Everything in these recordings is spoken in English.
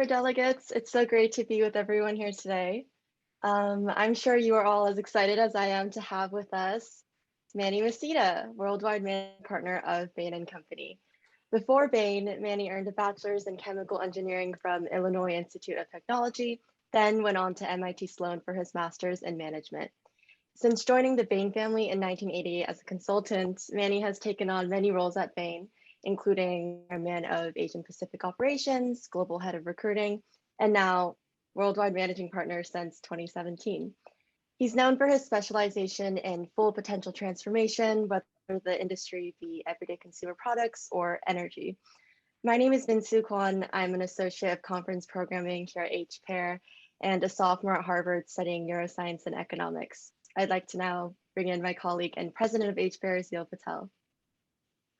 HPAIR delegates. It's so great to be with everyone here today. I'm sure you are all as excited as I am to have with us Manny Maceda, Worldwide Managing Partner of Bain & Company. Before Bain, Manny earned a bachelor's in chemical engineering from Illinois Institute of Technology, then went on to MIT Sloan for his master's in management. Since joining the Bain family in 1988 as a consultant, Manny has taken on many roles at Bain, including Chairman of Asian Pacific Operations, Global Head of Recruiting, and now Worldwide Managing Partner since 2017. He's known for his specialization in full potential transformation, whether the industry be everyday consumer products or energy. My name is Minsoo Kwon. I'm an associate of conference programming here at HPAIR and a sophomore at Harvard studying neuroscience and economics. I'd like to now bring in my colleague and president of HPAIR, Zeel Patel.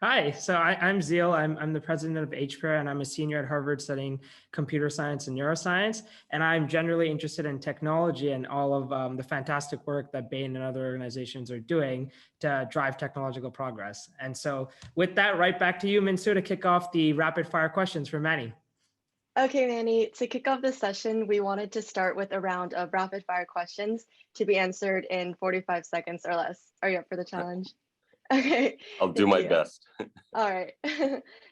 Hi, so I'm Zeel. I'm the president of HPAIR, and I'm a senior at Harvard studying computer science and neuroscience. And I'm generally interested in technology and all of the fantastic work that Bain and other organizations are doing to drive technological progress. And so with that, right back to you, Minsoo, to kick off the rapid fire questions for Manny. Okay, Manny, to kick off this session, we wanted to start with a round of rapid fire questions to be answered in 45 seconds or less. Are you up for the challenge? Okay. I'll do my best. All right.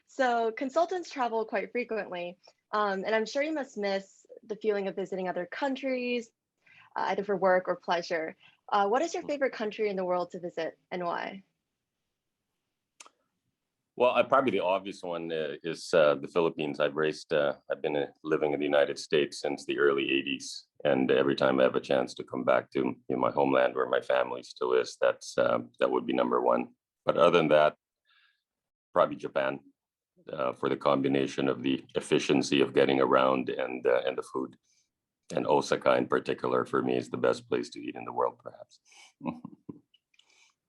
So consultants travel quite frequently, and I'm sure you must miss the feeling of visiting other countries, either for work or pleasure. What is your favorite country in the world to visit and why? Well, probably the obvious one is the Philippines. I've been living in the United States since the early 80s. And every time I have a chance to come back to my homeland where my family still is, that would be number one. But other than that, probably Japan for the combination of the efficiency of getting around and the food. And Osaka in particular for me is the best place to eat in the world, perhaps.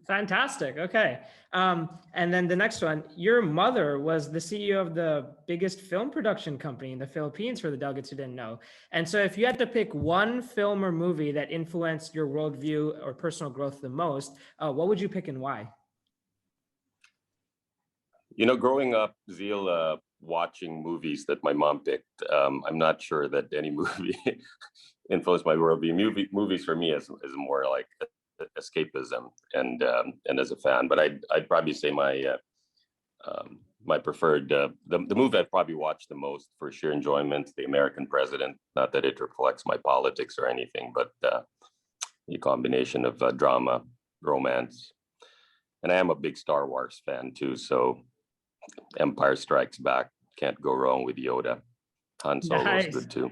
Fantastic. Okay. And then the next one, your mother was the CEO of the biggest film production company in the Philippines for the delegates who didn't know. And so if you had to pick one film or movie that influenced your worldview or personal growth the most, what would you pick and why? You know, growing up, Zeel, watching movies that my mom picked, I'm not sure that any movie influenced my worldview. Movies for me is more like escapism and as a fan, but I'd probably say my preferred the movie I've probably watched the most for sheer enjoyment, The American President. Not that it reflects my politics or anything, but the combination of drama, romance, and I am a big Star Wars fan too. So Empire Strikes Back, can't go wrong with Yoda. Han Solo is good too.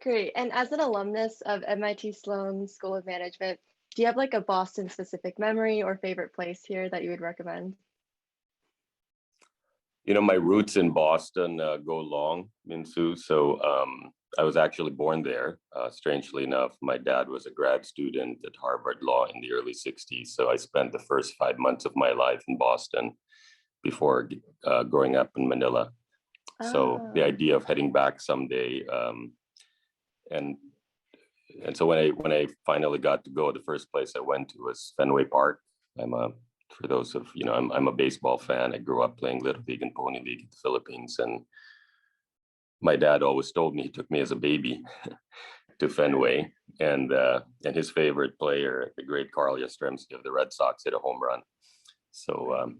Great. And as an alumnus of MIT Sloan School of Management, do you have like a Boston specific memory or favorite place here that you would recommend? You know, my roots in Boston go long, Minsoo. So I was actually born there. Strangely enough, my dad was a grad student at Harvard Law in the early 60s. So I spent the first 5 months of my life in Boston before growing up in Manila. So the idea of heading back someday, and so when I finally got to go, the first place I went to was Fenway Park. For those of you know, I'm a baseball fan. I grew up playing Little League and Pony League in the Philippines, and my dad always told me, he took me as a baby to Fenway, and his favorite player, the great Carl Yastrzemski of the Red Sox, hit a home run. So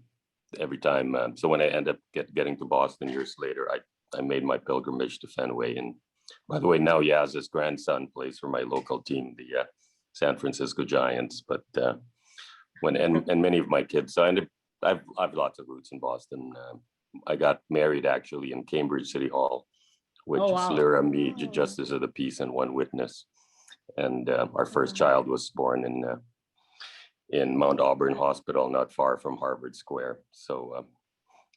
every time, so when I ended up getting to Boston years later, I made my pilgrimage to Fenway. And by the way, now Yaz's grandson plays for my local team, the San Francisco Giants. But and many of my kids, so I've lots of roots in Boston. I got married actually in Cambridge City Hall, which is Lyra Mead, Justice of the Peace and One Witness. And our first child was born in Mount Auburn Hospital, not far from Harvard Square. So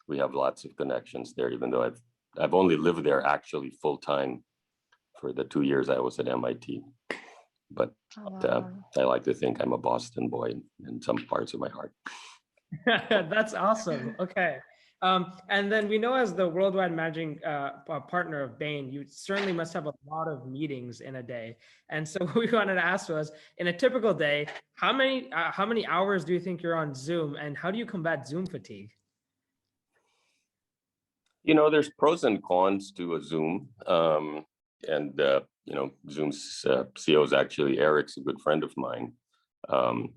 we have lots of connections there, even though I've only lived there actually full time for the 2 years I was at MIT. But I like to think I'm a Boston boy in some parts of my heart. That's awesome. Okay. And then we know as the worldwide managing partner of Bain, you certainly must have a lot of meetings in a day. And so what we wanted to ask was, in a typical day, how many hours do you think you're on Zoom, and how do you combat Zoom fatigue? There's pros and cons to a Zoom. And Zoom's CEO is actually Eric's a good friend of mine. Um,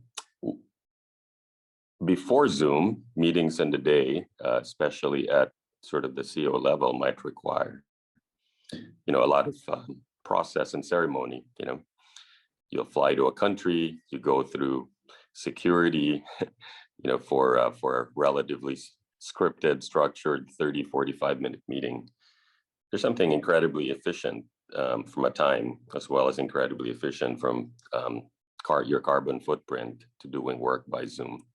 Before Zoom, meetings in the day, especially at sort of the CEO level, might require, a lot of process and ceremony. You'll fly to a country, you go through security, for a relatively scripted, structured 30, 45-minute meeting. There's something incredibly efficient from a time, as well as incredibly efficient from your carbon footprint to doing work by Zoom.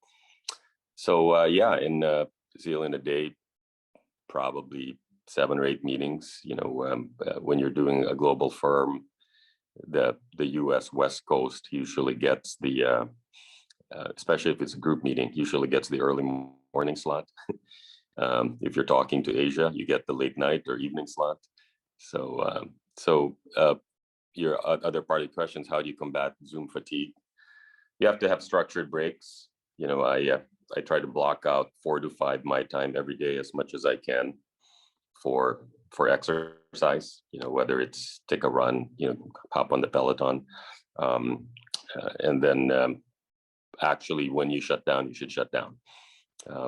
So in Zeal in a day, probably 7 or 8 meetings. When you're doing a global firm, the U.S. West Coast usually gets the, especially if it's a group meeting, usually gets the early morning slot. If you're talking to Asia, you get the late night or evening slot. So your other part of the questions, how do you combat Zoom fatigue? You have to have structured breaks. I try to block out 4 to 5 my time every day as much as I can for exercise, whether it's take a run, hop on the Peloton. And then actually when you shut down, you should shut down.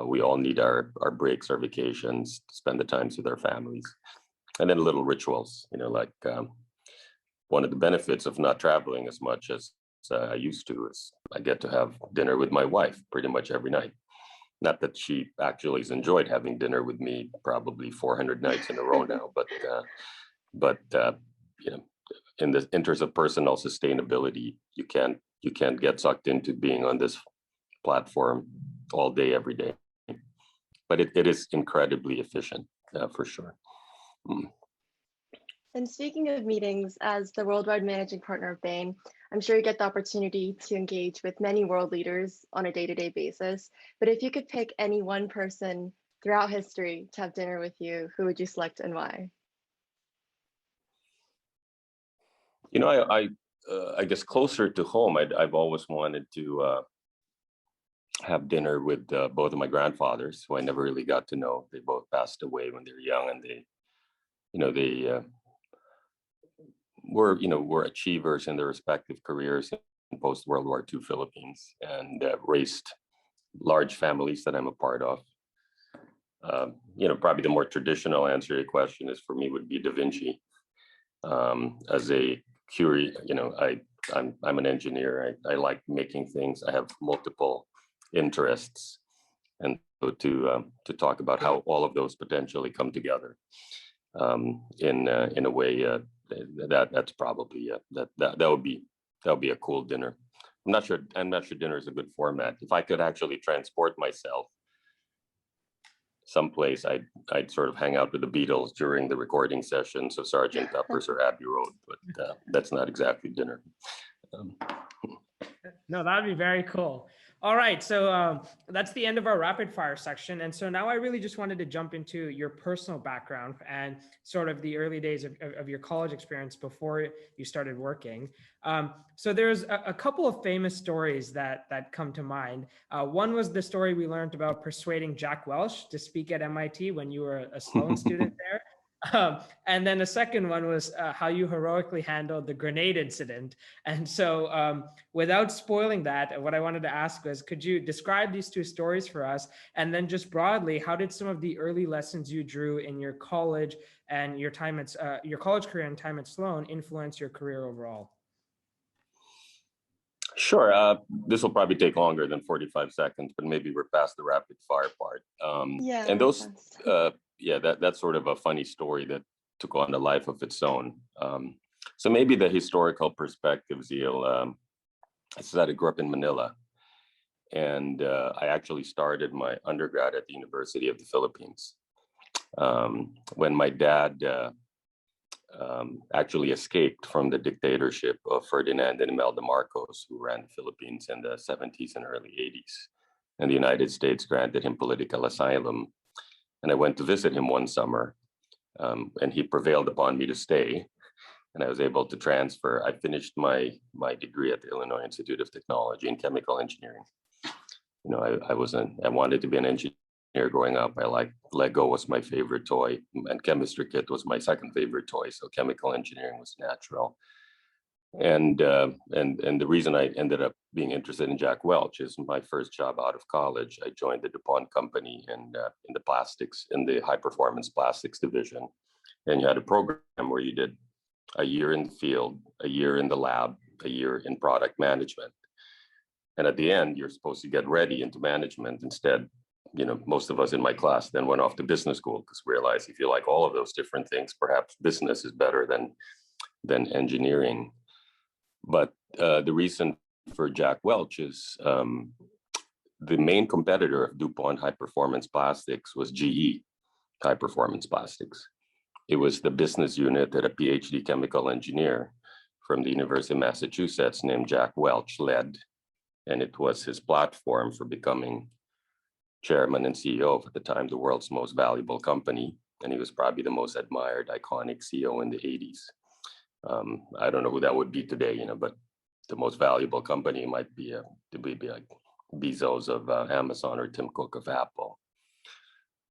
We all need our breaks, our vacations, to spend the times with our families. And then little rituals, like one of the benefits of not traveling as much as I used to is I get to have dinner with my wife pretty much every night. Not that she actually has enjoyed having dinner with me probably 400 nights in a row now, but in the interest of personal sustainability, you can't get sucked into being on this platform all day, every day. But it is incredibly efficient, for sure. And speaking of meetings, as the worldwide managing partner of Bain, I'm sure you get the opportunity to engage with many world leaders on a day-to-day basis. But if you could pick any one person throughout history to have dinner with you, who would you select and why? I guess closer to home, I've always wanted to have dinner with both of my grandfathers, who I never really got to know. They both passed away when they were young, and they were achievers in their respective careers in post-World War II Philippines, and raised large families that I'm a part of. Probably the more traditional answer to your question is, for me, would be Da Vinci. As a curious, I'm an engineer. I like making things. I have multiple interests, and so to talk about how all of those potentially come together in a way that's probably that would be a cool dinner. I'm not sure dinner is a good format. If I could actually transport myself someplace, I'd sort of hang out with the Beatles during the recording sessions of Sgt. Pepper's or Abbey Road, but that's not exactly dinner. No, that would be very cool. All right, so that's the end of our rapid fire section. And so now I really just wanted to jump into your personal background and sort of the early days of your college experience before you started working. So there's a couple of famous stories that come to mind. One was the story we learned about persuading Jack Welch to speak at MIT when you were a Sloan student there. And then the second one was how you heroically handled the grenade incident. And so without spoiling that, what I wanted to ask was, could you describe these 2 stories for us? And then just broadly, how did some of the early lessons you drew in your college and your time at your college career and time at Sloan influence your career overall? Sure. This will probably take longer than 45 seconds, but maybe we're past the rapid fire part. Yeah, And those, that's sort of a funny story that took on a life of its own. So maybe the historical perspective, Zeal. I said I grew up in Manila, and I actually started my undergrad at the University of the Philippines. When my dad actually escaped from the dictatorship of Ferdinand and Imelda Marcos, who ran the Philippines in the 70s and early 80s. And the United States granted him political asylum. And I went to visit him one summer, and he prevailed upon me to stay. And I was able to transfer. I finished my degree at the Illinois Institute of Technology in chemical engineering. I wanted to be an engineer growing up. I liked Lego was my favorite toy, and chemistry kit was my second favorite toy. So chemical engineering was natural. And the reason I ended up being interested in Jack Welch is my first job out of college. I joined the DuPont company in the plastics, in the high performance plastics division. And you had a program where you did a year in the field, a year in the lab, a year in product management. And at the end, you're supposed to get ready into management. Instead, most of us in my class then went off to business school because we realized if you like all of those different things, perhaps business is better than engineering. But the reason for Jack Welch is the main competitor of DuPont high performance plastics was GE high performance plastics. It was the business unit that a PhD chemical engineer from the University of Massachusetts named Jack Welch led. And it was his platform for becoming chairman and CEO of, at the time, the world's most valuable company. And he was probably the most admired, iconic CEO in the 80s. I don't know who that would be today, but the most valuable company might be like Bezos of Amazon or Tim Cook of Apple.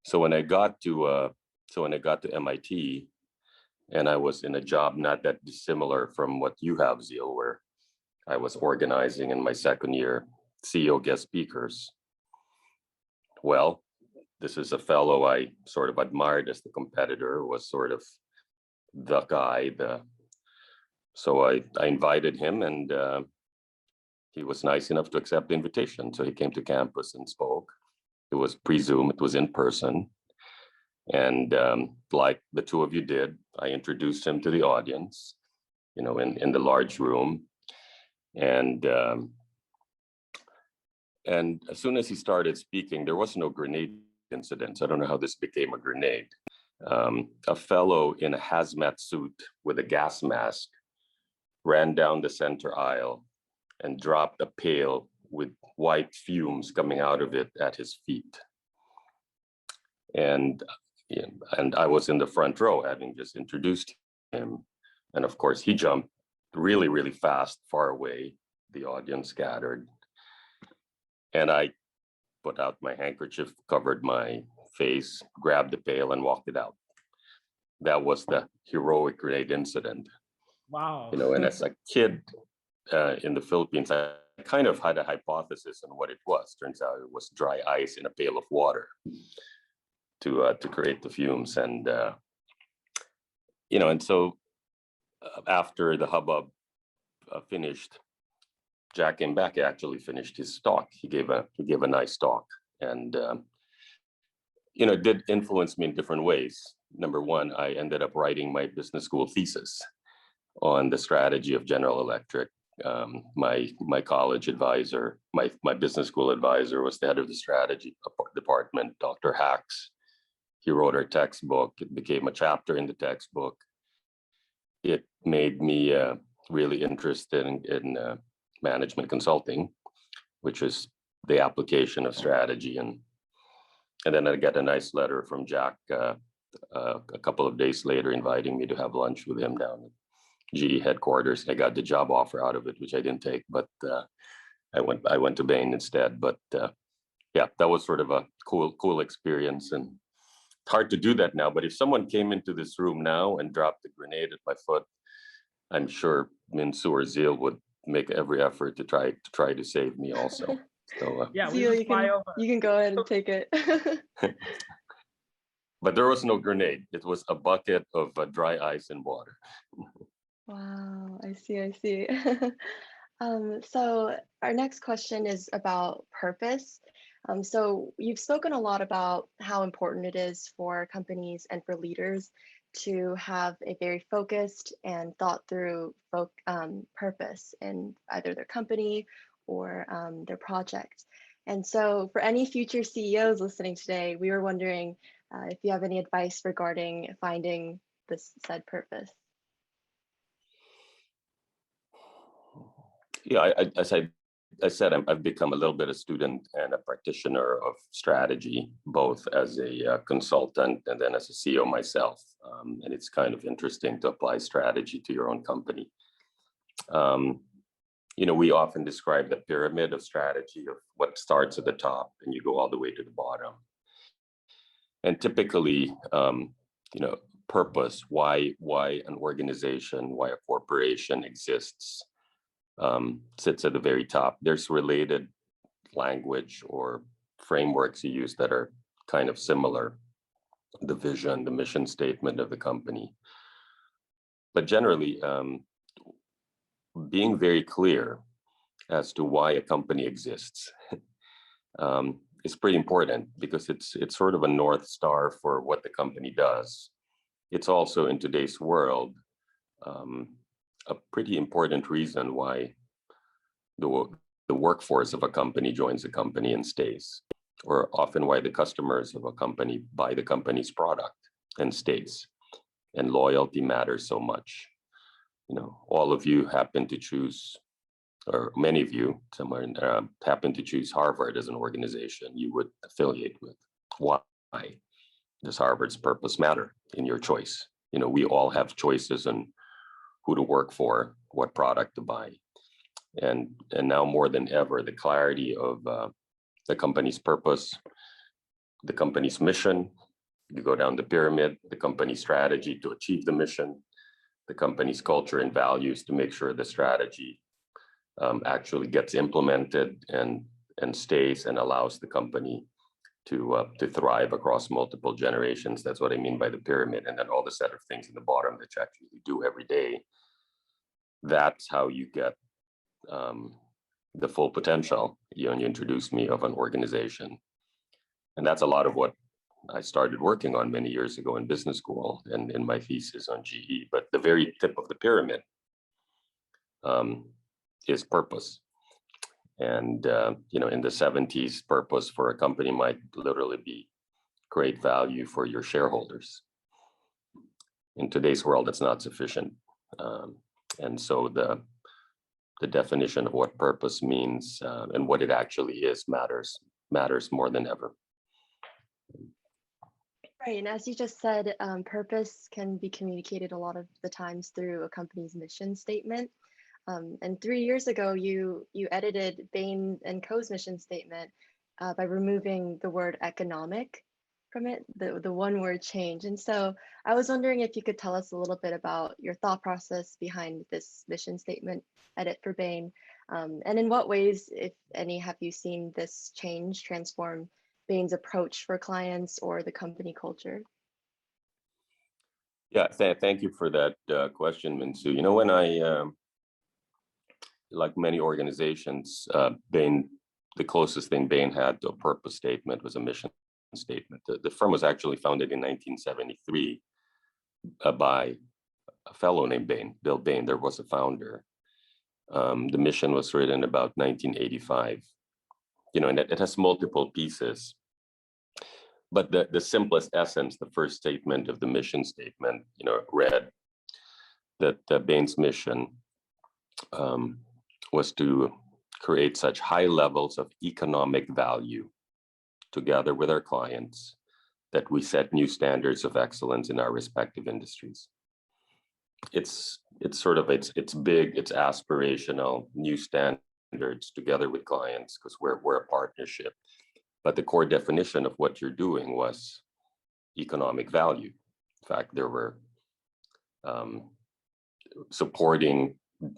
So when I got to MIT, and I was in a job not that dissimilar from what you have, Zeal, where I was organizing in my second year CEO guest speakers. Well, this is a fellow I sort of admired as the competitor, was sort of the guy. So I invited him, and he was nice enough to accept the invitation. So he came to campus and spoke. It was pre-Zoom, it was in person. And like the two of you did, I introduced him to the audience, in the large room. And as soon as he started speaking, there was no grenade incident. I don't know how this became a grenade. A fellow in a hazmat suit with a gas mask ran down the center aisle and dropped a pail with white fumes coming out of it at his feet. And I was in the front row, having just introduced him. And of course, he jumped really, really fast, far away. The audience scattered. And I put out my handkerchief, covered my face, grabbed the pail, and walked it out. That was the heroic grenade incident. Wow. And as a kid in the Philippines, I kind of had a hypothesis on what it was. Turns out it was dry ice in a pail of water to create the fumes. And and so after the hubbub finished, Jack came back. He actually finished his talk. He gave a nice talk, and it did influence me in different ways. Number one, I ended up writing my business school thesis on the strategy of General Electric. My college advisor, my business school advisor, was the head of the strategy department, Dr. Hacks. He wrote our textbook. It became a chapter in the textbook. It made me really interested in management consulting, which is the application of strategy. And then I got a nice letter from Jack a couple of days later, inviting me to have lunch with him down at GE headquarters. I got the job offer out of it, which I didn't take, but I went to Bain instead. But yeah, that was sort of a cool experience, and hard to do that now. But if someone came into this room now and dropped a grenade at my foot, I'm sure Minsoo or Zeal would make every effort to try to save me also. So yeah, Zeal, you can go ahead and take it. But there was no grenade. It was a bucket of dry ice and water. Wow, I see. So our next question is about purpose. So you've spoken a lot about how important it is for companies and for leaders to have a very focused and thought through purpose in either their company or their project. And so for any future CEOs listening today, we were wondering if you have any advice regarding finding this said purpose. Yeah, as I said, I've become a little bit a student and a practitioner of strategy, both as a consultant and then as a CEO myself. And it's kind of interesting to apply strategy to your own company. We often describe the pyramid of strategy of what starts at the top and you go all the way to the bottom. And typically, purpose, why an organization, why a corporation exists, sits at the very top. There's related language or frameworks you use that are kind of similar. The vision, the mission statement of the company. But generally, being very clear as to why a company exists is pretty important, because it's sort of a North Star for what the company does. It's also, in today's world, a pretty important reason why the workforce of a company joins a company and stays, or often why the customers of a company buy the company's product and stays. And loyalty matters so much. All of you happen to choose, or many of you somewhere happen to choose Harvard as an organization you would affiliate with. Why does Harvard's purpose matter in your choice? We all have choices on who to work for, what product to buy. And now more than ever, the clarity of the company's purpose, the company's mission, you go down the pyramid, the company's strategy to achieve the mission, the company's culture and values to make sure the strategy actually gets implemented and stays and allows the company to thrive across multiple generations. That's what I mean by the pyramid. And then all the set of things in the bottom that you actually do every day. That's how you get the full potential. You introduced me of an organization. And that's a lot of what I started working on many years ago in business school and in my thesis on GE. But the very tip of the pyramid is purpose. And, in the 70s, purpose for a company might literally be create value for your shareholders. In today's world, it's not sufficient. And so the definition of what purpose means and what it actually is matters more than ever. Right, and as you just said, purpose can be communicated a lot of the times through a company's mission statement. And 3 years ago, you edited Bain & Co.'s mission statement by removing the word economic from it, the one word change. And so I was wondering if you could tell us a little bit about your thought process behind this mission statement edit for Bain, and in what ways, if any, have you seen this change transform Bain's approach for clients or the company culture? Yeah, thank you for that question, Minsoo. When I like many organizations, Bain, the closest thing Bain had to a purpose statement was a mission statement. The firm was actually founded in 1973 by a fellow named Bain, Bill Bain. There was a founder. The mission was written about 1985. And it has multiple pieces. But the simplest essence, the first statement of the mission statement, read that Bain's mission was to create such high levels of economic value together with our clients that we set new standards of excellence in our respective industries. It's big, it's aspirational, new standards together with clients, because we're a partnership. But the core definition of what you're doing was economic value. In fact, there were supporting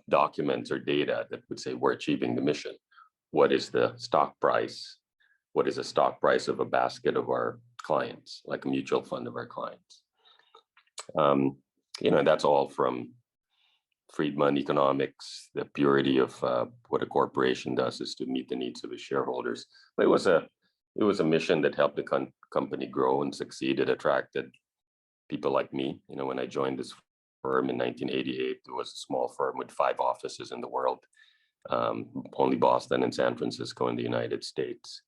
documents or data that would say we're achieving the mission. What is the stock price? What is the stock price of a basket of our clients, like a mutual fund of our clients? That's all from Friedman economics. The purity of what a corporation does is to meet the needs of its shareholders. But it was a mission that helped the company grow and succeed. It attracted people like me. When I joined this firm in 1988, it was a small firm with 5 offices in the world, only Boston and San Francisco in the United States.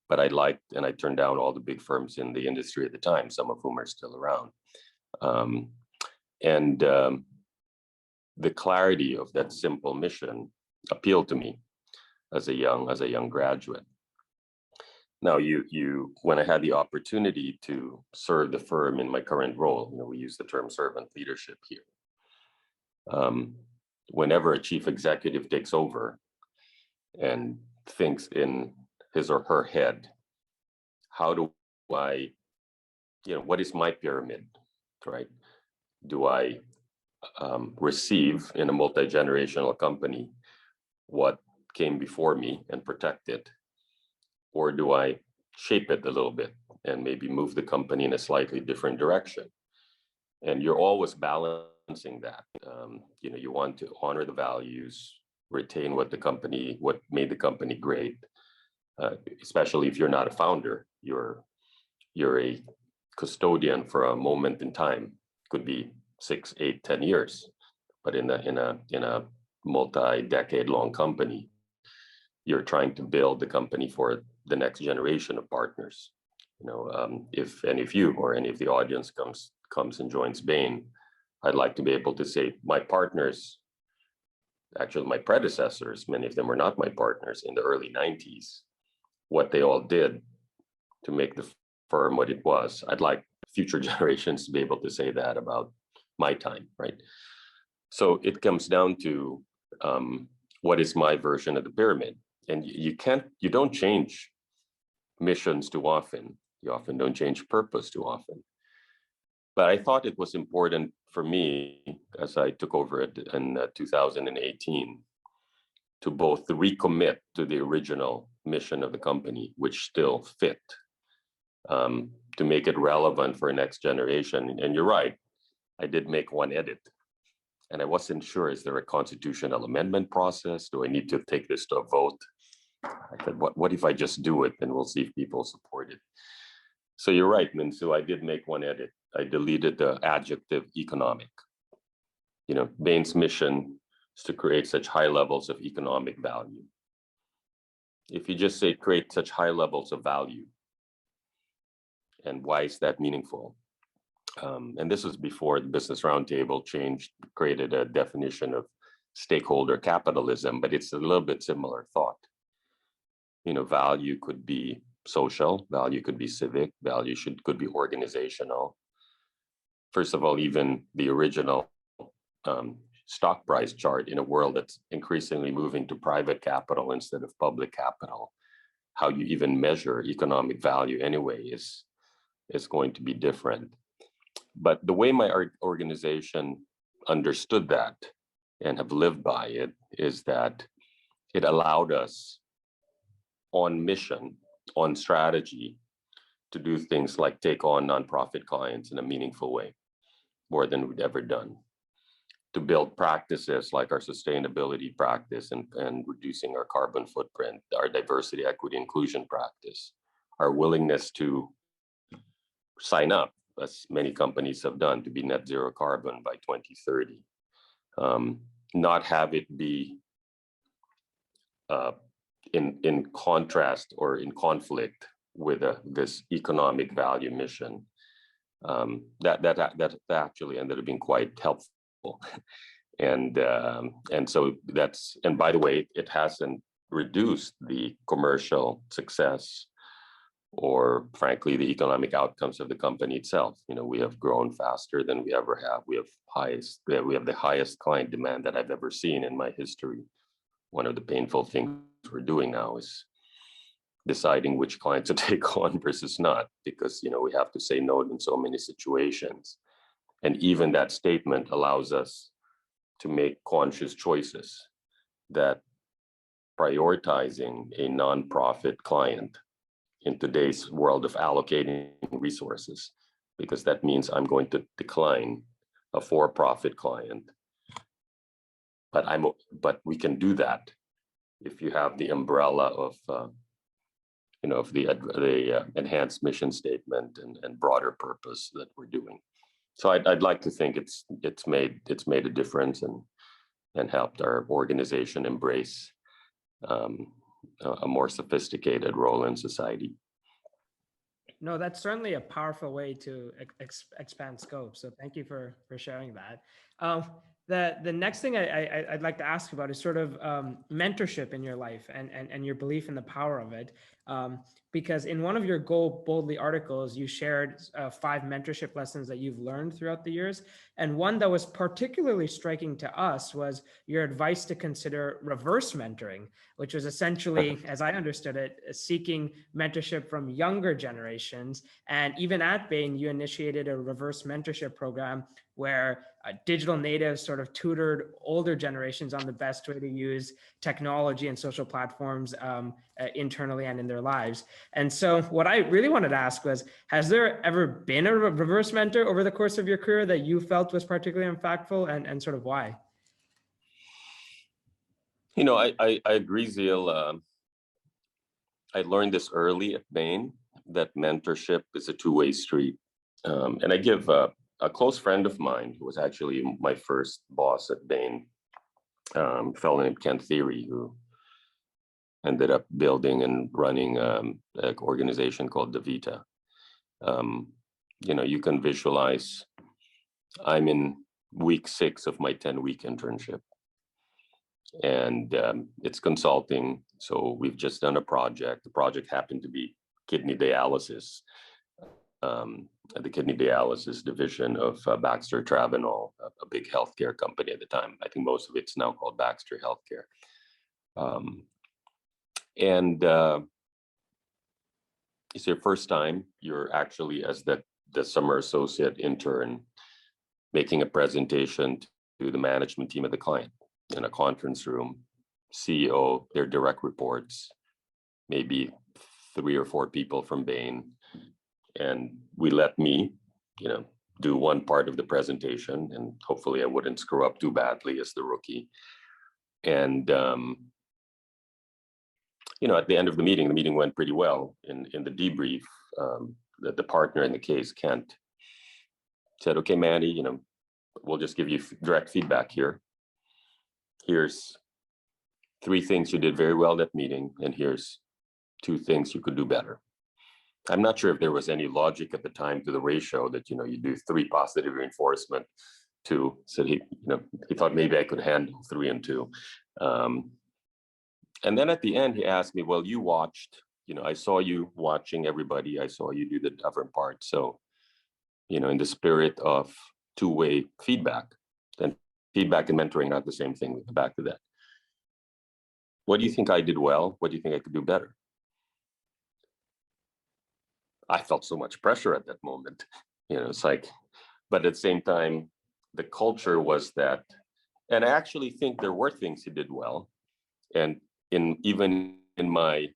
But I liked, and I turned down all the big firms in the industry at the time, some of whom are still around. The clarity of that simple mission appealed to me as a young graduate. Now, when I had the opportunity to serve the firm in my current role, we use the term servant leadership here. Whenever a chief executive takes over and thinks in his or her head, how do I what is my pyramid, right? Do I receive in a multi-generational company what came before me and protect it? Or do I shape it a little bit and maybe move the company in a slightly different direction? And you're always balancing that. You want to honor the values, retain what made the company great, especially if you're not a founder. You're a custodian for a moment in time. Could be 6, 8, 10 years, but in a multi-decade long company, you're trying to build the company for the next generation of partners. If any of you or any of the audience comes and joins Bain, I'd like to be able to say my partners, actually my predecessors, many of them were not my partners in the early 90s, what they all did to make the firm what it was. I'd like future generations to be able to say that about my time, right? So it comes down to what is my version of the pyramid. And you don't change missions too often. You often don't change purpose too often. But I thought it was important for me, as I took over it in 2018, to both recommit to the original mission of the company, which still fit, to make it relevant for next generation. And you're right, I did make one edit. And I wasn't sure, is there a constitutional amendment process? Do I need to take this to a vote? I said, what if I just do it and we'll see if people support it? So you're right, Minsoo, I did make one edit. I deleted the adjective economic. Bain's mission is to create such high levels of economic value. If you just say create such high levels of value, and why is that meaningful? And this was before the Business Roundtable created a definition of stakeholder capitalism, but it's a little bit similar thought. Value could be social, value could be civic, value could be organizational. First of all, even the original stock price chart in a world that's increasingly moving to private capital instead of public capital, how you even measure economic value anyway is going to be different. But the way my organization understood that and have lived by it is that it allowed us on mission, on strategy, to do things like take on nonprofit clients in a meaningful way, more than we'd ever done. To build practices like our sustainability practice and reducing our carbon footprint, our diversity, equity, inclusion practice, our willingness to sign up, as many companies have done, to be net zero carbon by 2030. Not have it be in contrast or in conflict with this economic value mission. That actually ended up being quite helpful. And so and by the way, it hasn't reduced the commercial success or frankly the economic outcomes of the company itself. We have grown faster than we ever have. We have the highest client demand that I've ever seen in my history. One of the painful things we're doing now is deciding which clients to take on versus not, because we have to say no in so many situations. And even that statement allows us to make conscious choices that prioritizing a nonprofit client in today's world of allocating resources, because that means I'm going to decline a for-profit client. But we can do that if you have the umbrella of the enhanced mission statement and broader purpose that we're doing. So I'd like to think it's made a difference and helped our organization embrace a more sophisticated role in society. No, that's certainly a powerful way to expand scope. So thank you for sharing that. The next thing I'd like to ask about is sort of mentorship in your life and your belief in the power of it. Because in one of your Go Boldly articles, you shared 5 mentorship lessons that you've learned throughout the years. And one that was particularly striking to us was your advice to consider reverse mentoring, which was essentially, as I understood it, seeking mentorship from younger generations. And even at Bain, you initiated a reverse mentorship program where digital natives sort of tutored older generations on the best way to use technology and social platforms internally and in their lives. And so what I really wanted to ask was, has there ever been a reverse mentor over the course of your career that you felt was particularly impactful, and sort of why? You know, I agree, Zeal. I learned this early at Bain, that mentorship is a two-way street. And I give a close friend of mine, who was actually my first boss at Bain, a fellow named Ken Theory, who ended up building and running an organization called DaVita. You know, you can visualize, I'm in week 6 of my 10-week internship. And it's consulting. So we've just done a project. The project happened to be kidney dialysis, the kidney dialysis division of Baxter Travenol, a big healthcare company at the time. I think most of it's now called Baxter Healthcare. It's your first time you're actually, as the summer associate intern, making a presentation to the management team of the client in a conference room, CEO, their direct reports, maybe 3 or 4 people from Bain. And we let me, you know, do one part of the presentation, and hopefully I wouldn't screw up too badly as the rookie. And, you know, at the end of the meeting went pretty well. In the debrief, the partner in the case, Kent, said, okay, Manny, you know, we'll just give you direct feedback here. Here's 3 things you did very well in that meeting, and here's 2 things you could do better. I'm not sure if there was any logic at the time to the ratio that, you know, you do 3 positive reinforcement, 2. So he, you know, he thought maybe I could handle 3 and 2. And then at the end, he asked me, well, you watched, you know, I saw you watching everybody. I saw you do the different part. So, you know, in the spirit of two-way feedback, and feedback and mentoring are not the same thing. We'll get back to that. What do you think I did well? What do you think I could do better? I felt so much pressure at that moment. You know, it's like, but at the same time, the culture was that, and I actually think there were things he did well. And even in my,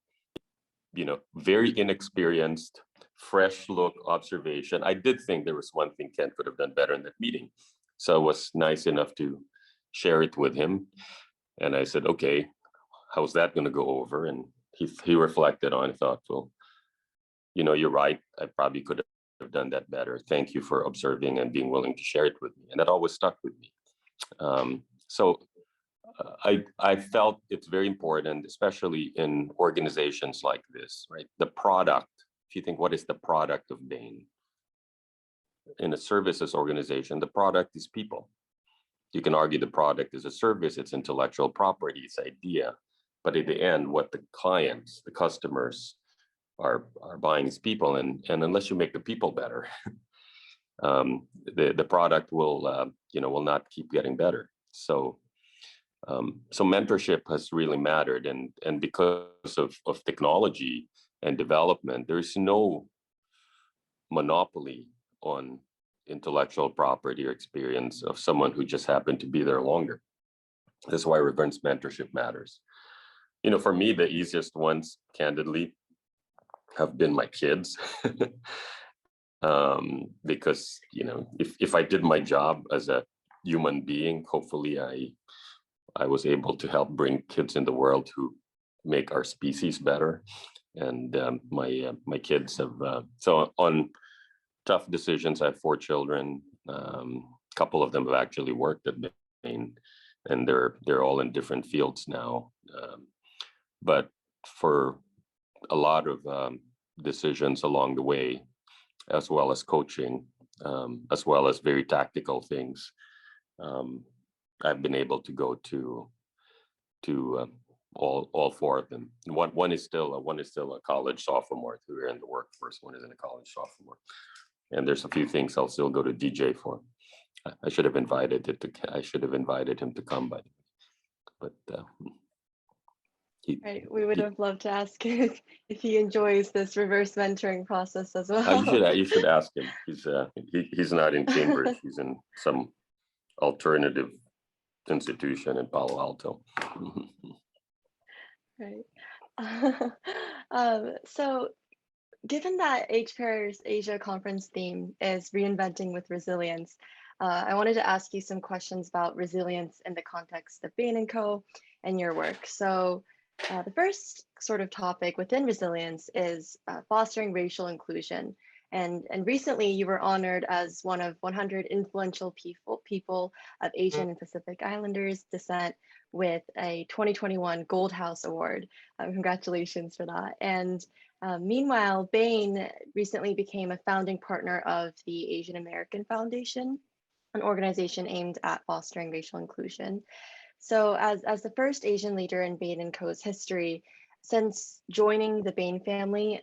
you know, very inexperienced, fresh look observation, I did think there was one thing Ken could have done better in that meeting. So I was nice enough to share it with him. And I said, okay, how's that going to go over? And he reflected on it, thought, well, you know, you're right. I probably could have done that better. Thank you for observing and being willing to share it with me. And that always stuck with me. I felt it's very important, especially in organizations like this, right? The product, if you think, what is the product of Bain? In a services organization, the product is people. You can argue the product is a service, it's intellectual property, it's idea. But at the end, what the clients, the customers are buying is people. And unless you make the people better, the product will, you know, will not keep getting better. So mentorship has really mattered, and because of technology and development, there's no monopoly on intellectual property or experience of someone who just happened to be there longer. That's why reverse mentorship matters. You know, for me, the easiest ones, candidly, have been my kids. Because, you know, if I did my job as a human being, hopefully I was able to help bring kids in the world who make our species better. And my kids have, so on tough decisions, I have 4 children. A couple of them have actually worked at Bain, and they're all in different fields now. But for a lot of decisions along the way, as well as coaching, as well as very tactical things, I've been able to go to all four of them. One is still a college sophomore who are in the workforce. One is in a college sophomore, and there's a few things I'll still go to DJ for. I should have invited him to come, by the way, but Right. We would have loved to ask if he enjoys this reverse mentoring process as well. you should ask him. He's not in Cambridge. He's in some alternative institution in Palo Alto. Right. So given that HPAIR's Asia conference theme is reinventing with resilience, I wanted to ask you some questions about resilience in the context of Bain & Co. and your work. So the first sort of topic within resilience is fostering racial inclusion. And recently you were honored as one of 100 influential people of Asian and Pacific Islanders descent with a 2021 Gold House Award. Congratulations for that. And meanwhile, Bain recently became a founding partner of the Asian American Foundation, an organization aimed at fostering racial inclusion. So as the first Asian leader in Bain & Co.'s history, since joining the Bain family,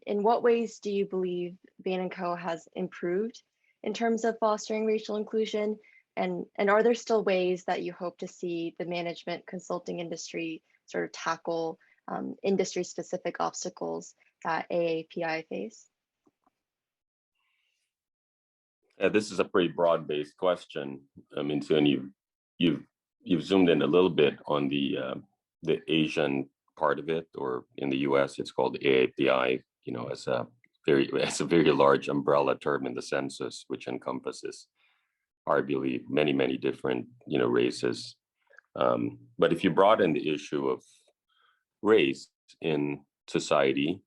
in what ways do you believe Bain & Co. has improved in terms of fostering racial inclusion? And are there still ways that you hope to see the management consulting industry sort of tackle industry-specific obstacles that AAPI face? This is a pretty broad-based question. I mean, so, and you've zoomed in a little bit on the Asian part of it, or in the U.S. it's called AAPI. You know, it's a very large umbrella term in the census, which encompasses arguably many different races. But if you broaden the issue of race in society,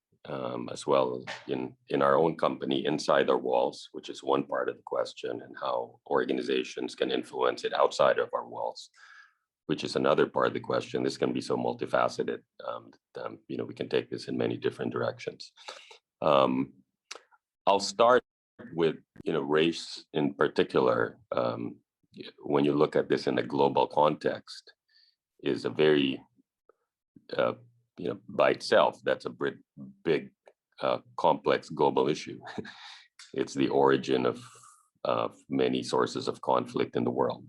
as well in our own company, inside our walls, which is one part of the question, and how organizations can influence it outside of our walls, which is another part of the question. This can be so multifaceted. We can take this in many different directions. I'll start with race in particular. When you look at this in a global context, is a very by itself, that's a big, complex global issue. It's the origin of many sources of conflict in the world.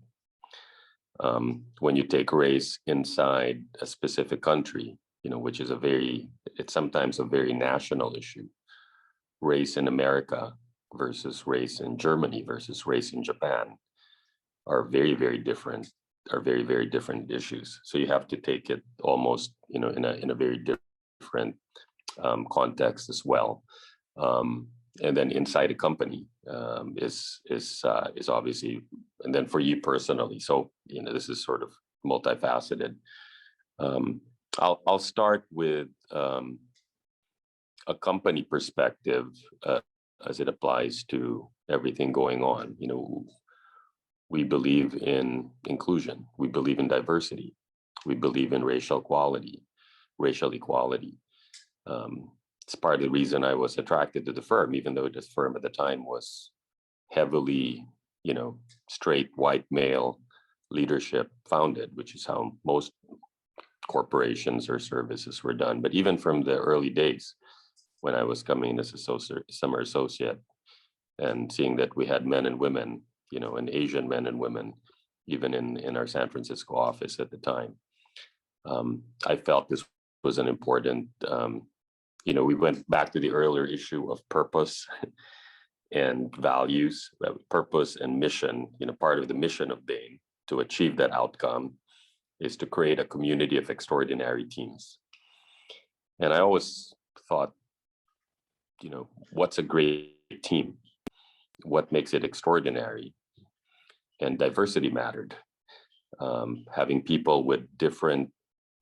When you take race inside a specific country, which is it's sometimes a very national issue. Race in America versus race in Germany versus race in Japan are very different. Are very different issues. So you have to take it almost, in a very different context as well. And then inside a company is obviously, and then for you personally. So this is sort of multifaceted. I'll start with a company perspective as it applies to everything going on. We believe in inclusion. We believe in diversity. We believe in racial equality. It's part of the reason I was attracted to the firm, even though this firm at the time was heavily, straight white male leadership founded, which is how most corporations or services were done. But even from the early days, when I was coming as summer associate, and seeing that we had men and women, and Asian men and women, even in our San Francisco office at the time. I felt this was an important, we went back to the earlier issue of purpose and values, purpose and mission. Part of the mission of Bain to achieve that outcome is to create a community of extraordinary teams. And I always thought, what's a great team? What makes it extraordinary? And diversity mattered. Having people with different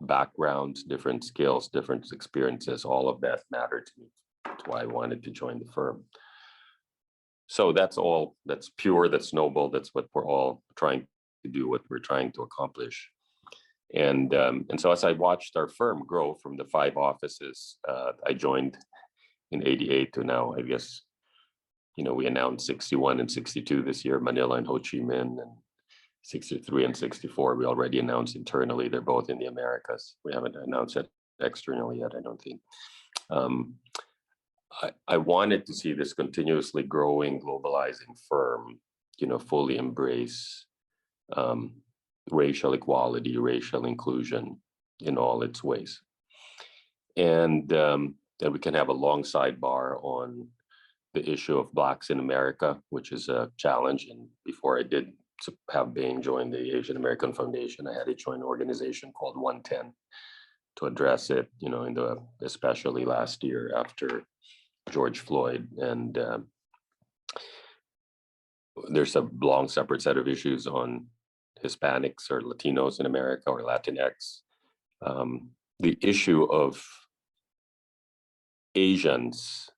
backgrounds, different skills, different experiences, all of that mattered to me. That's why I wanted to join the firm. So that's pure, that's noble, that's what we're all trying to do, what we're trying to accomplish. And so as I watched our firm grow from the 5 offices, I joined in '88 to now, I guess, we announced 61 and 62 this year, Manila and Ho Chi Minh, and 63 and 64, we already announced internally. They're both in the Americas. We haven't announced it externally yet, I don't think. I wanted to see this continuously growing, globalizing firm, fully embrace racial equality, racial inclusion in all its ways. And that we can have a long sidebar on the issue of Blacks in America, which is a challenge. And before I did have Bain join the Asian American Foundation, I had to join an organization called 110 to address it, especially last year after George Floyd. And there's a long separate set of issues on Hispanics or Latinos in America or Latinx. The issue of Asians,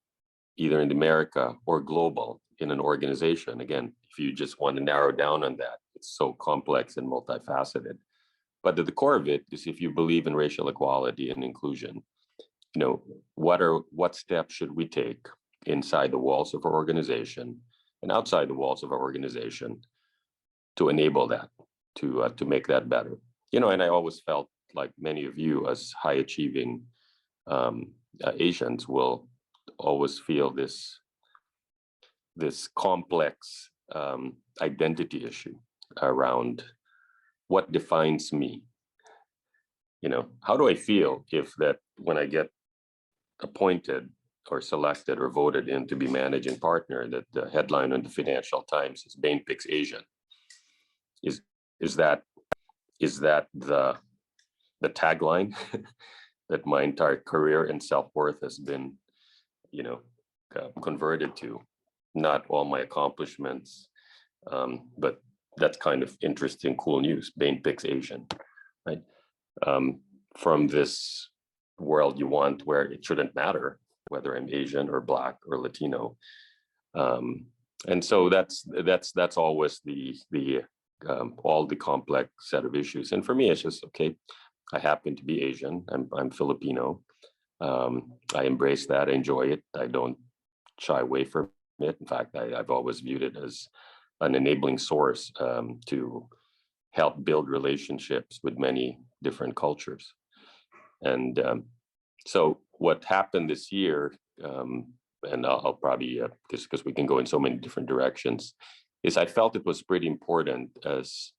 either in America or global in an organization, again, if you just want to narrow down on that, it's so complex and multifaceted. But at the core of it is, if you believe in racial equality and inclusion, what steps should we take inside the walls of our organization and outside the walls of our organization to enable that, to make that better? And I always felt like many of you, as high achieving Asians, will always feel this complex identity issue around what defines me. How do I feel if that when I get appointed or selected or voted in to be managing partner, that the headline in the Financial Times is Bain picks Asian? Is that the tagline that my entire career and self-worth has been, converted to? Not all my accomplishments, but that's kind of interesting, cool news. Bain picks Asian, right? From this world you want, where it shouldn't matter whether I'm Asian or Black or Latino, and so that's always the all the complex set of issues. And for me, it's just, okay, I happen to be Asian. I'm Filipino. I embrace that. I enjoy it. I don't shy away from it. In fact, I've always viewed it as an enabling source to help build relationships with many different cultures. And so what happened this year, and I'll probably, just because we can go in so many different directions, is I felt it was pretty important as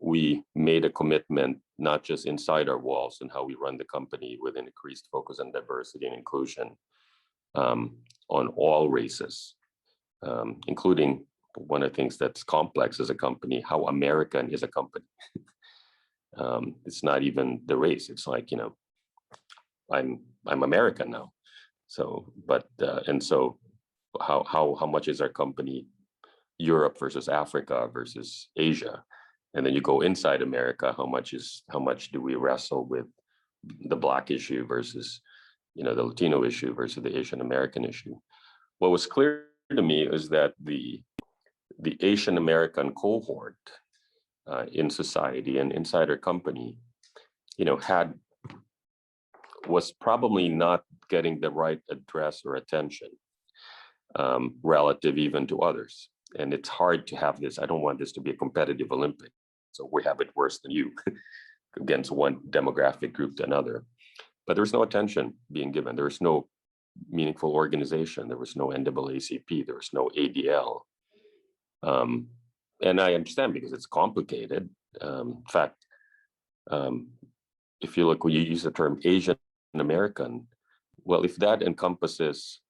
we made a commitment, not just inside our walls and how we run the company with an increased focus on diversity and inclusion on all races, including one of the things that's complex as a company, how American is a company. It's not even the race. It's like, I'm American now. So, but and so how much is our company Europe versus Africa versus Asia? And then you go inside America, how much do we wrestle with the Black issue versus, the Latino issue versus the Asian American issue? What was clear to me is that the Asian American cohort in society and inside our company, was probably not getting the right address or attention relative even to others. And it's hard to have this. I don't want this to be a competitive Olympic, so we have it worse than you against one demographic group to another. But there was no attention being given. There was no meaningful organization. There was no NAACP. There was no ADL. And I understand, because it's complicated. In fact, if you look, when you use the term Asian American, well, if that encompasses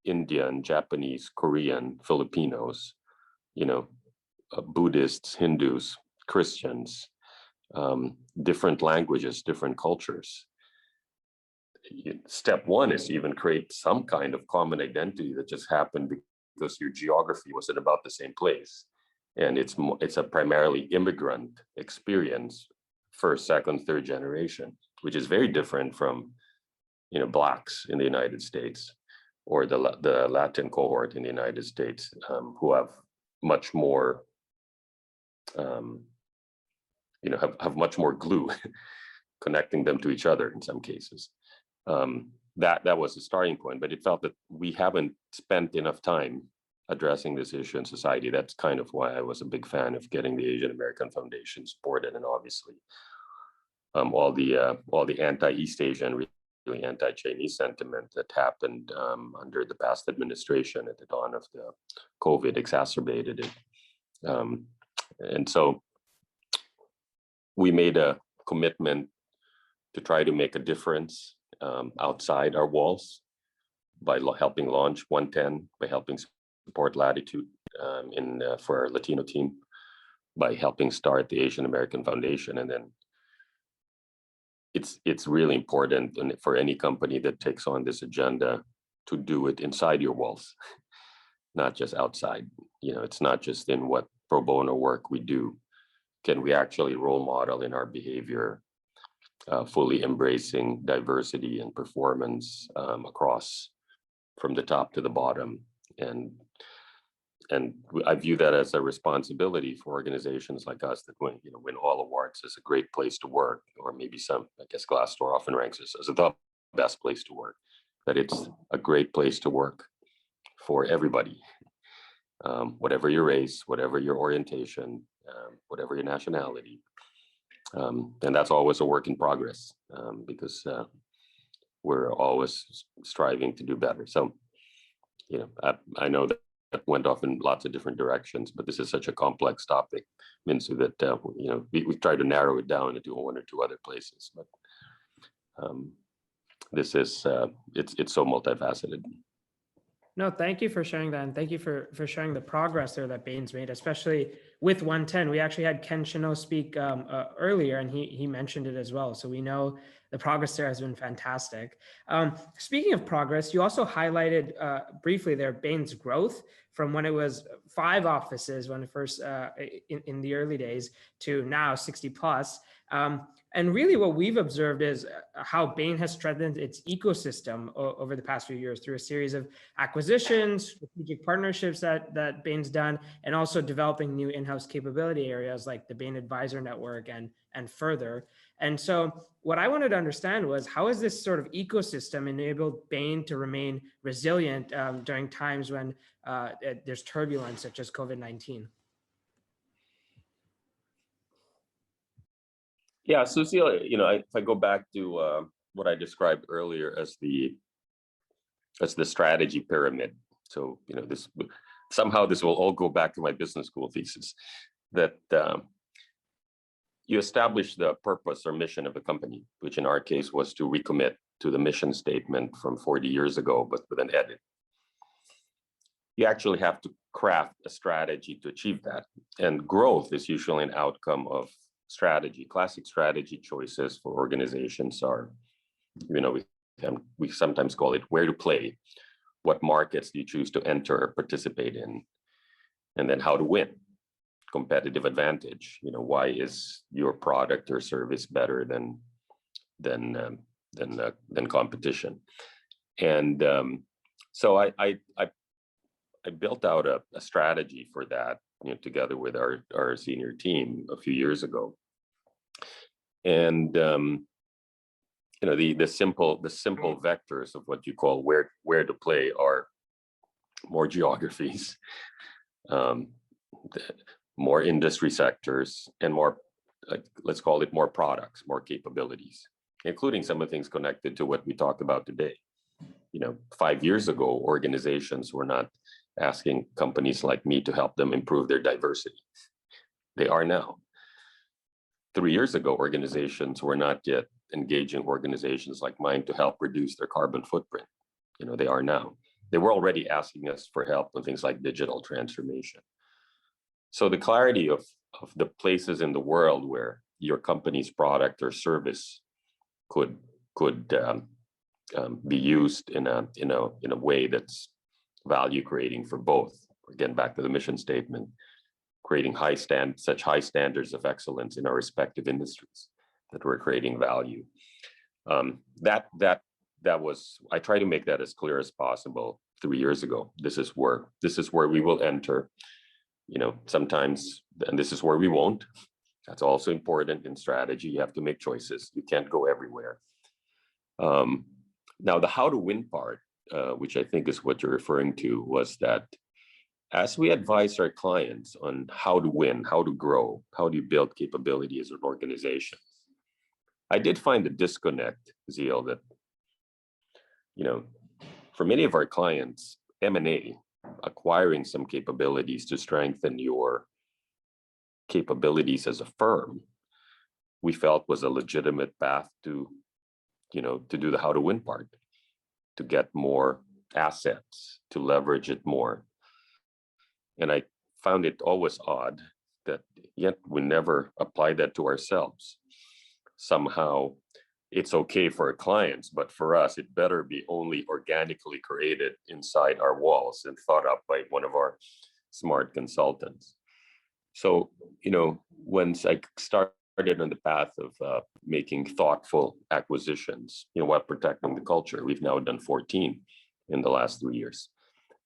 Indian, Japanese, Korean, Filipinos, Buddhists, Hindus, Christians, different languages, different cultures. Step one is to even create some kind of common identity that just happened because your geography was at about the same place. And it's a primarily immigrant experience, first, second, third generation, which is very different from, Blacks in the United States or the Latin cohort in the United States, who have much more, have much more glue connecting them to each other in some cases. That was the starting point, but it felt that we haven't spent enough time addressing this issue in society. That's kind of why I was a big fan of getting the Asian American Foundation supported, and obviously all the anti-East Asian, really anti-Chinese sentiment that happened under the past administration at the dawn of the COVID exacerbated it. And so we made a commitment to try to make a difference outside our walls by helping launch 110, by helping support Latitude for our Latino team, by helping start the Asian American Foundation. And then it's really important for any company that takes on this agenda to do it inside your walls, not just outside. It's not just in what pro bono work we do. Can we actually role model in our behavior, fully embracing diversity and performance across from the top to the bottom? And I view that as a responsibility for organizations like us that win all awards as a great place to work, or maybe I guess Glassdoor often ranks us as the best place to work, that it's a great place to work for everybody, whatever your race, whatever your orientation, whatever your nationality. And that's always a work in progress because we're always striving to do better. So, I know that went off in lots of different directions, but this is such a complex topic, Minsoo, that we try to narrow it down into one or two other places. But this is it's so multifaceted. No, thank you for sharing that, and thank you for sharing the progress there that Bain's made, especially with 110. We actually had Ken Chino speak earlier, and he mentioned it as well. So we know the progress there has been fantastic. Speaking of progress, you also highlighted briefly there Bain's growth from when it was 5 offices when it first in the early days to now 60 plus. And really what we've observed is how Bain has strengthened its ecosystem over the past few years through a series of acquisitions, strategic partnerships that Bain's done, and also developing new in-house capability areas like the Bain Advisor Network and further. And so what I wanted to understand was, how has this sort of ecosystem enabled Bain to remain resilient during times when there's turbulence such as COVID-19? Yeah, so if I go back to what I described earlier as the strategy pyramid. So this will all go back to my business school thesis, that you establish the purpose or mission of the company, which in our case was to recommit to the mission statement from 40 years ago, but with an edit. You actually have to craft a strategy to achieve that, and growth is usually an outcome of strategy. Classic strategy choices for organizations are, we sometimes call it where to play, what markets do you choose to enter or participate in, and then how to win, competitive advantage. Why is your product or service better than competition? And so I built out a strategy for that, together with our senior team a few years ago. And the simple vectors of what you call where to play are more geographies, more industry sectors, and more, let's call it more products, more capabilities, including some of the things connected to what we talked about today. 5 years ago, organizations were not asking companies like me to help them improve their diversity. They are now. 3 years ago, organizations were not yet engaging organizations like mine to help reduce their carbon footprint. They are now. They were already asking us for help on things like digital transformation. So the clarity of the places in the world where your company's product or service could be used in a way that's value creating for both. Again, back to the mission statement, creating such high standards of excellence in our respective industries that we're creating value. That was, I try to make that as clear as possible 3 years ago. This is where we will enter. Sometimes, and this is where we won't. That's also important in strategy. You have to make choices. You can't go everywhere. Now, the how to win part, which I think is what you're referring to, was that as we advise our clients on how to win, how to grow, how do you build capability as an organization, I did find a disconnect, Zeal, that, for many of our clients, M&A, acquiring some capabilities to strengthen your capabilities as a firm, we felt was a legitimate path to do the how to win part, to get more assets, to leverage it more. And I found it always odd that yet we never applied that to ourselves. Somehow it's okay for our clients, but for us, it better be only organically created inside our walls and thought up by one of our smart consultants. So, once I started on the path of making thoughtful acquisitions, while protecting the culture, we've now done 14 in the last 3 years.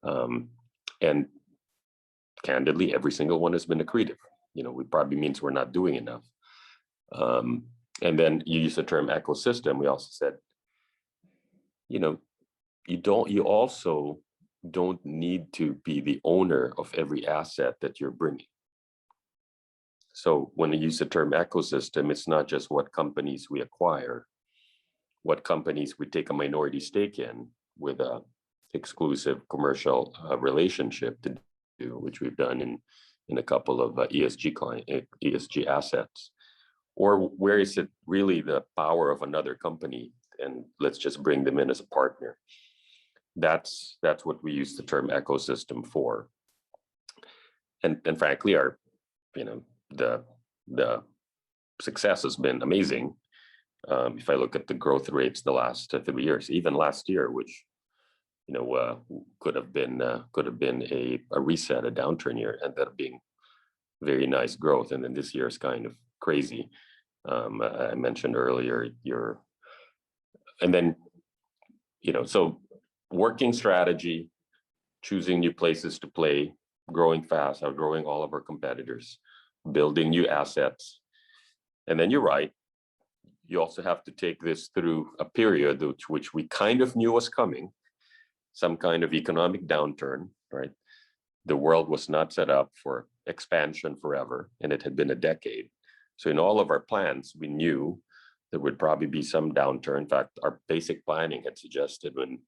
And candidly, every single one has been accretive. It probably means we're not doing enough. And then you use the term ecosystem. We also said, you also don't need to be the owner of every asset that you're bringing. So when you use the term ecosystem, it's not just what companies we acquire, what companies we take a minority stake in with a exclusive commercial relationship to do, which we've done in a couple of ESG assets. Or where is it really the power of another company and let's just bring them in as a partner? That's what we use the term ecosystem for. And frankly, the success has been amazing. If I look at the growth rates the last 3 years, even last year, which could have been a reset, a downturn year, ended up being very nice growth, and then this year is kind of crazy. I mentioned earlier so working strategy, choosing new places to play, growing fast, outgrowing all of our competitors, building new assets. And then you're right, you also have to take this through a period which we kind of knew was coming, some kind of economic downturn, right? The world was not set up for expansion forever, and it had been a decade. So in all of our plans, we knew there would probably be some downturn. In fact, our basic planning had suggested when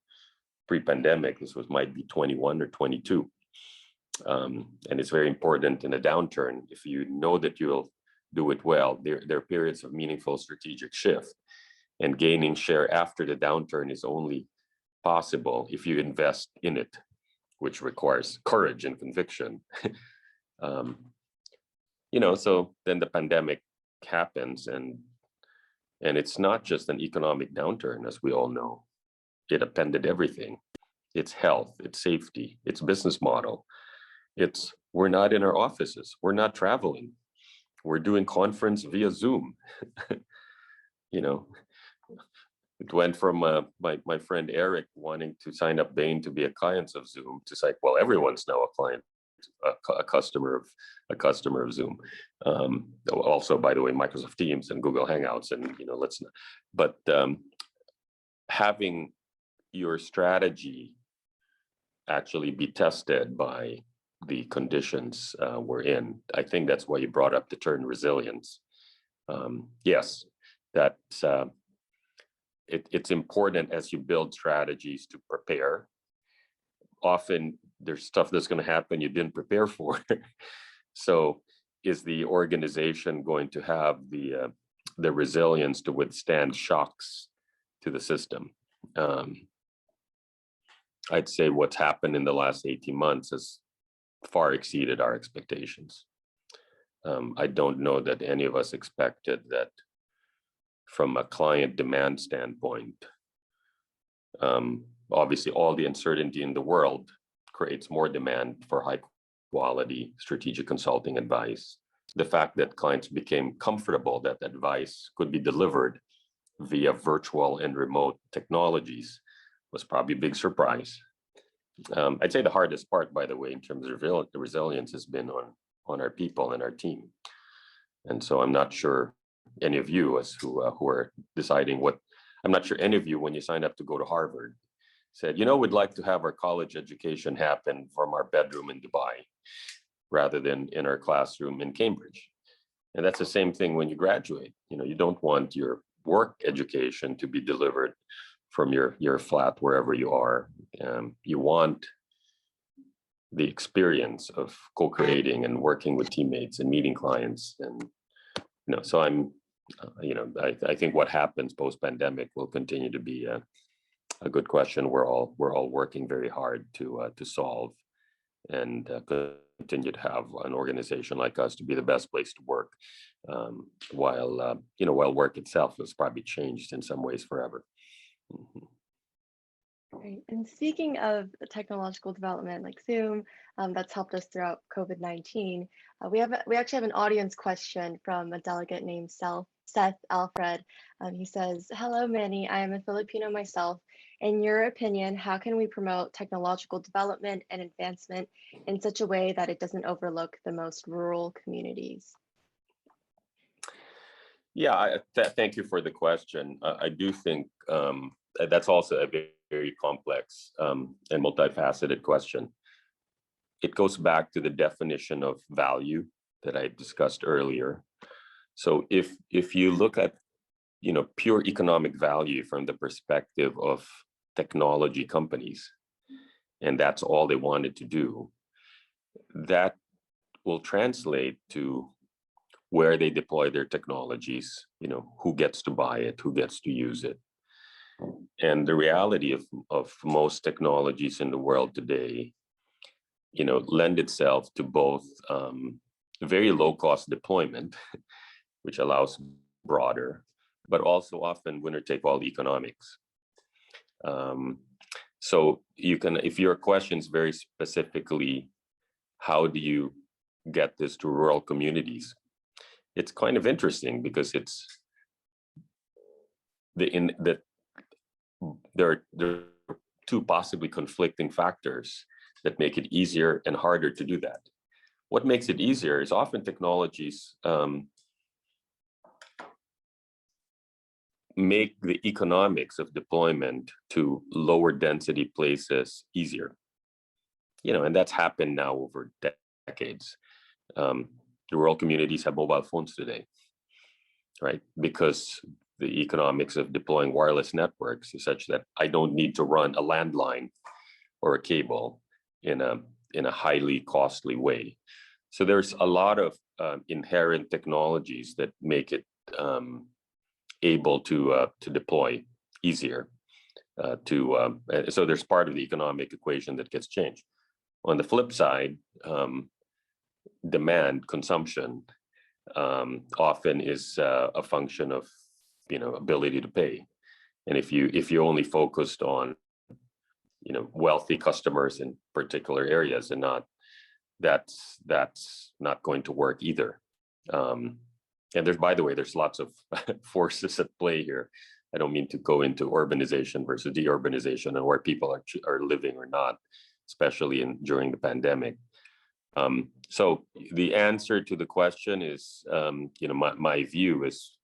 pre-pandemic, might be 21 or 22. And it's very important in a downturn, if you know that you'll do it well, there are periods of meaningful strategic shift. And gaining share after the downturn is only possible if you invest in it, which requires courage and conviction. So then the pandemic happens, and it's not just an economic downturn, as we all know. It upended everything. It's health, it's safety, it's business model. We're not in our offices, we're not traveling, we're doing conference via Zoom. It went from my friend Eric wanting to sign up Bain to be a client of Zoom to say, well, everyone's now a client, a customer of Zoom. Also, by the way, Microsoft Teams and Google Hangouts, and having your strategy actually be tested by the conditions we're in. I think that's why you brought up the term resilience. Yes, that's it's important as you build strategies to prepare. Often there's stuff that's going to happen you didn't prepare for. So is the organization going to have the resilience to withstand shocks to the system? I'd say what's happened in the last 18 months has far exceeded our expectations. I don't know that any of us expected that from a client demand standpoint. Obviously, all the uncertainty in the world creates more demand for high quality strategic consulting advice. The fact that clients became comfortable that advice could be delivered via virtual and remote technologies was probably a big surprise. I'd say the hardest part, by the way, in terms of the resilience has been on our people and our team. And so I'm not sure any of you who are deciding I'm not sure any of you, when you sign up to go to Harvard, said, you know, we'd like to have our college education happen from our bedroom in Dubai rather than in our classroom in Cambridge. And that's the same thing when you graduate. You know, you don't want your work education to be delivered from your flat wherever you are. You want the experience of co-creating and working with teammates and meeting clients. And, you know, so I think what happens post-pandemic will continue to be a good question. We're all working very hard to solve and continue to have an organization like us to be the best place to work, while work itself has probably changed in some ways forever. Mm-hmm. Great. And speaking of technological development like Zoom, that's helped us throughout COVID-19, we actually have an audience question from a delegate named Seth Alfred. He says, "Hello, Manny. I am a Filipino myself. In your opinion, how can we promote technological development and advancement in such a way that it doesn't overlook the most rural communities?" Yeah, thank you for the question. I do think that's also a very complex and multifaceted question. It goes back to the definition of value that I discussed earlier. So if you look at, you know, pure economic value from the perspective of technology companies, and that's all they wanted to do, that will translate to where they deploy their technologies, you know, who gets to buy it, who gets to use it. And the reality of most technologies in the world today, you know, lend itself to both very low cost deployment, which allows broader, but also often winner take all economics. So you can, if your question is very specifically, how do you get this to rural communities? It's kind of interesting because there are two possibly conflicting factors that make it easier and harder to do that. What makes it easier is often technologies make the economics of deployment to lower density places easier. You know, and that's happened now over decades. The rural communities have mobile phones today, right? Because the economics of deploying wireless networks is such that I don't need to run a landline or a cable in a highly costly way. So there's a lot of inherent technologies that make it able to deploy easier. So there's part of the economic equation that gets changed. On the flip side, demand consumption often is a function of, you know, ability to pay. And if you only focused on, you know, wealthy customers in particular areas, and that's not going to work either. And there's, by the way, there's lots of forces at play here. I don't mean to go into urbanization versus deurbanization and where people are living or not, especially during the pandemic. So the answer to the question is, you know, my view is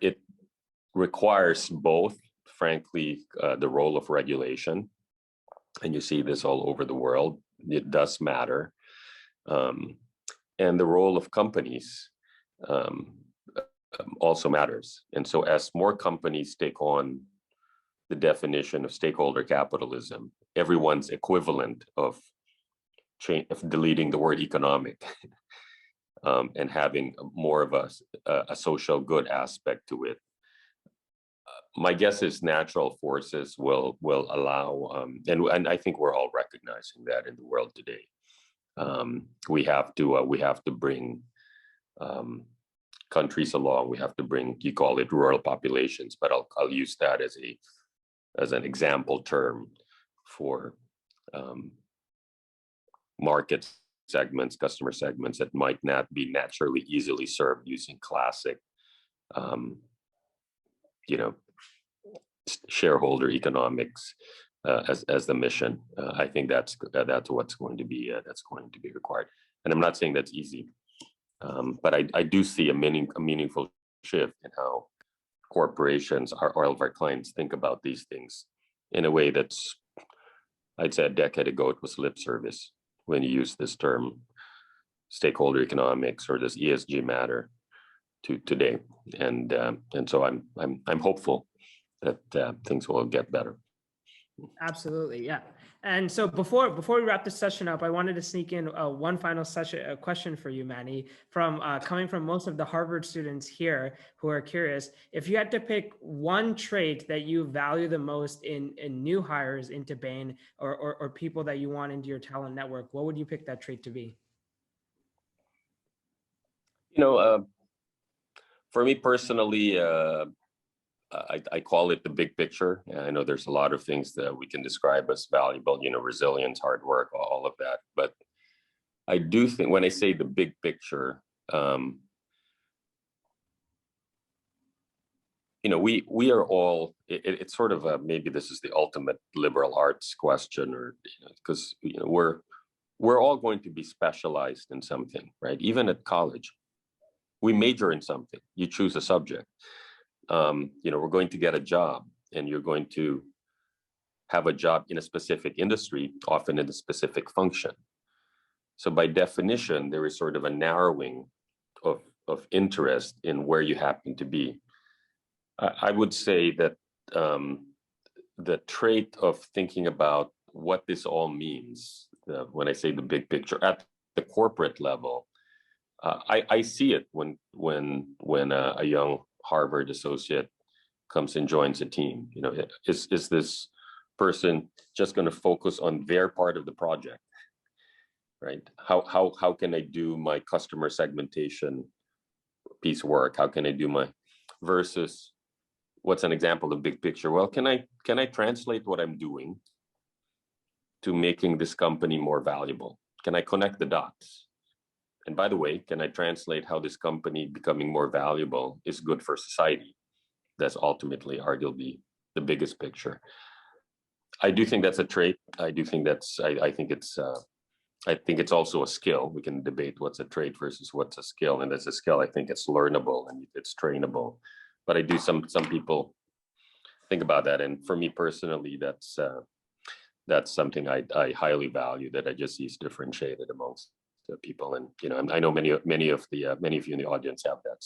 it requires both, frankly, the role of regulation, and you see this all over the world. It does matter, and the role of companies also matters. And so as more companies take on the definition of stakeholder capitalism, everyone's equivalent of deleting the word economic and having more of a social good aspect to it. My guess is natural forces will allow, and I think we're all recognizing that in the world today. We have to bring countries along. We have to bring, you call it rural populations, but I'll use that as an example term for market segments, customer segments that might not be naturally easily served using classic, you know, shareholder economics as the mission. I think that's what's going to be required. And I'm not saying that's easy, but I do see a meaningful shift in how corporations, all of our clients, think about these things. in a way that's, I'd say a decade ago, it was lip service when you use this term stakeholder economics or this ESG matter to today. And so I'm hopeful that things will get better. Absolutely, yeah. And so before we wrap this session up, I wanted to sneak in one final question for you, Manny, from coming from most of the Harvard students here who are curious. If you had to pick one trait that you value the most in new hires into Bain or people that you want into your talent network, what would you pick that trait to be? You know, for me personally, I call it the big picture. I know there's a lot of things that we can describe as valuable, you know, resilience, hard work, all of that. But I do think when I say the big picture, you know, we are all, it's sort of maybe this is the ultimate liberal arts question, or, because, you know, we're all going to be specialized in something, right? Even at college, we major in something, you choose a subject. You know, we're going to get a job, and you're going to have a job in a specific industry, often in a specific function. So by definition, there is sort of a narrowing of interest in where you happen to be. I would say that the trait of thinking about what this all means, when I say the big picture at the corporate level, I see it when a young Harvard associate comes and joins a team. You know, is this person just going to focus on their part of the project, right? How can I do my customer segmentation piece work? How can I do my versus what's an example of big picture? Well, can I translate what I'm doing to making this company more valuable? Can I connect the dots? And by the way, can I translate how this company becoming more valuable is good for society? That's ultimately, arguably, the biggest picture. I do think that's a trait. I do think that's, I think it's also a skill. We can debate what's a trait versus what's a skill. And as a skill, I think it's learnable and it's trainable. But I do, some people think about that. And for me personally, that's something I highly value, that I just see is differentiated amongst the people. And, you know, I know many of you in the audience have that.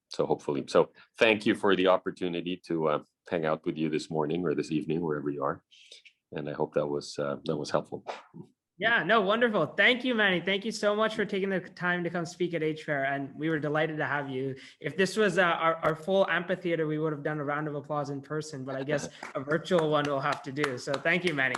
So hopefully, so thank you for the opportunity to hang out with you this morning or this evening, wherever you are. And I hope that was helpful. Yeah, no, wonderful. Thank you, Manny. Thank you so much for taking the time to come speak at HPAIR, and we were delighted to have you. If this was our full amphitheater, we would have done a round of applause in person, but I guess a virtual one we'll have to do. So thank you, Manny.